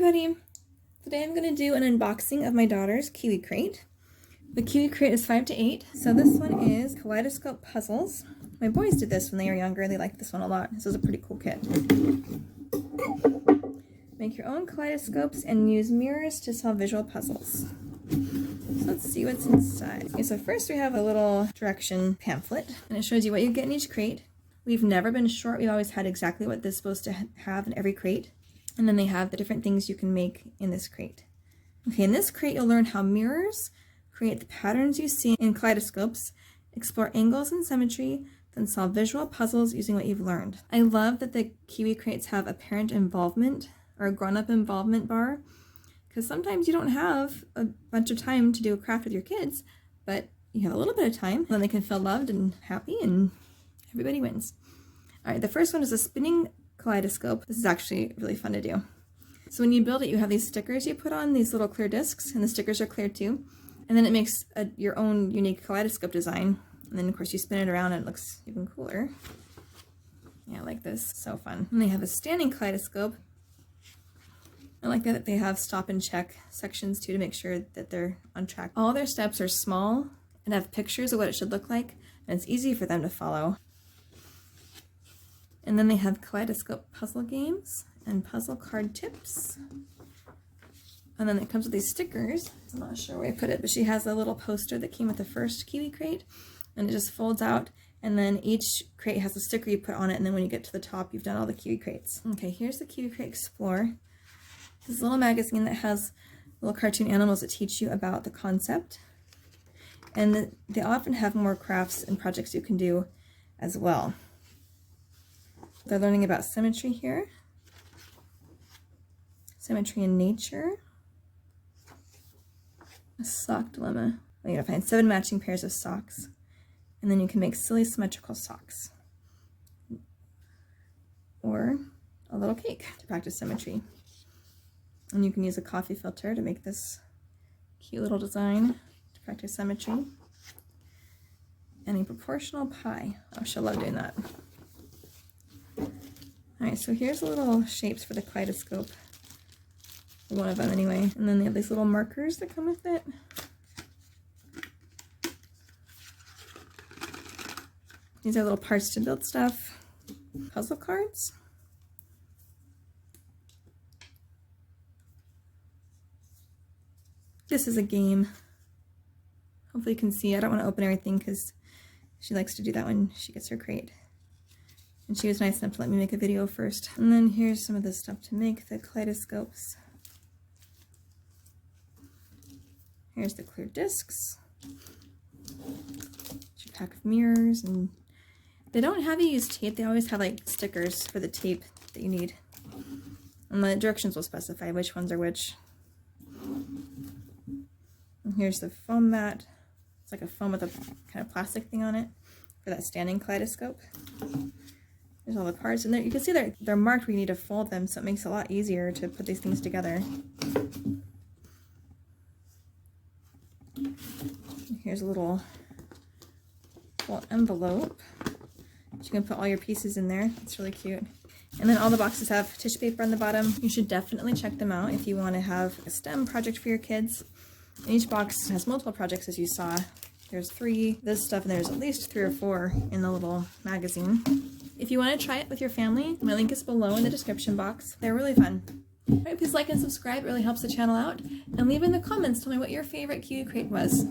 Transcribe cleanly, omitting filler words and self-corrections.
everybody! Today I'm going to do an unboxing of my daughter's Kiwi Crate. The Kiwi Crate is 5 to 8, so this one is Kaleidoscope Puzzles. My boys did this when they were younger, they liked this one a lot. This is a pretty cool kit. Make your own kaleidoscopes and use mirrors to solve visual puzzles. So let's see what's inside. Okay, so first we have a little direction pamphlet, and it shows you what you get in each crate. We've never been short, we've always had exactly what this is supposed to have in every crate. And then they have the different things you can make in this crate. Okay, in this crate you'll learn how mirrors create the patterns you see in kaleidoscopes, explore angles and symmetry, then solve visual puzzles using what you've learned. I love that the Kiwi Crates have a parent involvement or a grown-up involvement bar, because sometimes you don't have a bunch of time to do a craft with your kids, but you have a little bit of time, and then they can feel loved and happy, and everybody wins. All right, the first one is a spinning kaleidoscope. This is actually really fun to do. So when you build it, you have these stickers you put on, these little clear discs, and the stickers are clear too. And then it makes your own unique kaleidoscope design. And then of course you spin it around and it looks even cooler. Yeah, I like this. So fun. And they have a standing kaleidoscope. I like that they have stop and check sections too to make sure that they're on track. All their steps are small and have pictures of what it should look like, and it's easy for them to follow. And then they have kaleidoscope puzzle games and puzzle card tips. And then it comes with these stickers. I'm not sure where I put it, but she has a little poster that came with the first Kiwi Crate, and it just folds out, and then each crate has a sticker you put on it, and then when you get to the top, you've done all the Kiwi Crates. Okay, here's the Kiwi Crate Explore. This little magazine that has little cartoon animals that teach you about the concept. And they often have more crafts and projects you can do as well. They're learning about symmetry here. Symmetry in nature. A sock dilemma. You gotta find 7 matching pairs of socks. And then you can make silly symmetrical socks. Or a little cake to practice symmetry. And you can use a coffee filter to make this cute little design to practice symmetry. And a proportional pie. Oh, she'll love doing that. Alright, so here's the little shapes for the kaleidoscope. One of them anyway. And then they have these little markers that come with it. These are little parts to build stuff. Puzzle cards. This is a game. Hopefully you can see. I don't want to open everything because she likes to do that when she gets her crate. And she was nice enough to let me make a video first. And then here's some of the stuff to make the kaleidoscopes. Here's the clear discs. It's a pack of mirrors, and they don't have you use tape. They always have like stickers for the tape that you need. And the directions will specify which ones are which. And here's the foam mat. It's like a foam with a kind of plastic thing on it for that standing kaleidoscope. There's all the parts, and you can see they're marked where you need to fold them, so it makes it a lot easier to put these things together. Here's a little envelope. You can put all your pieces in there. It's really cute. And then all the boxes have tissue paper on the bottom. You should definitely check them out if you want to have a STEM project for your kids. And each box has multiple projects, as you saw. There's 3 this stuff, and there's at least 3 or 4 in the little magazine. If you want to try it with your family, my link is below in the description box. They're really fun. Alright, please like and subscribe, it really helps the channel out. And leave in the comments, tell me what your favorite Kiwi Crate was.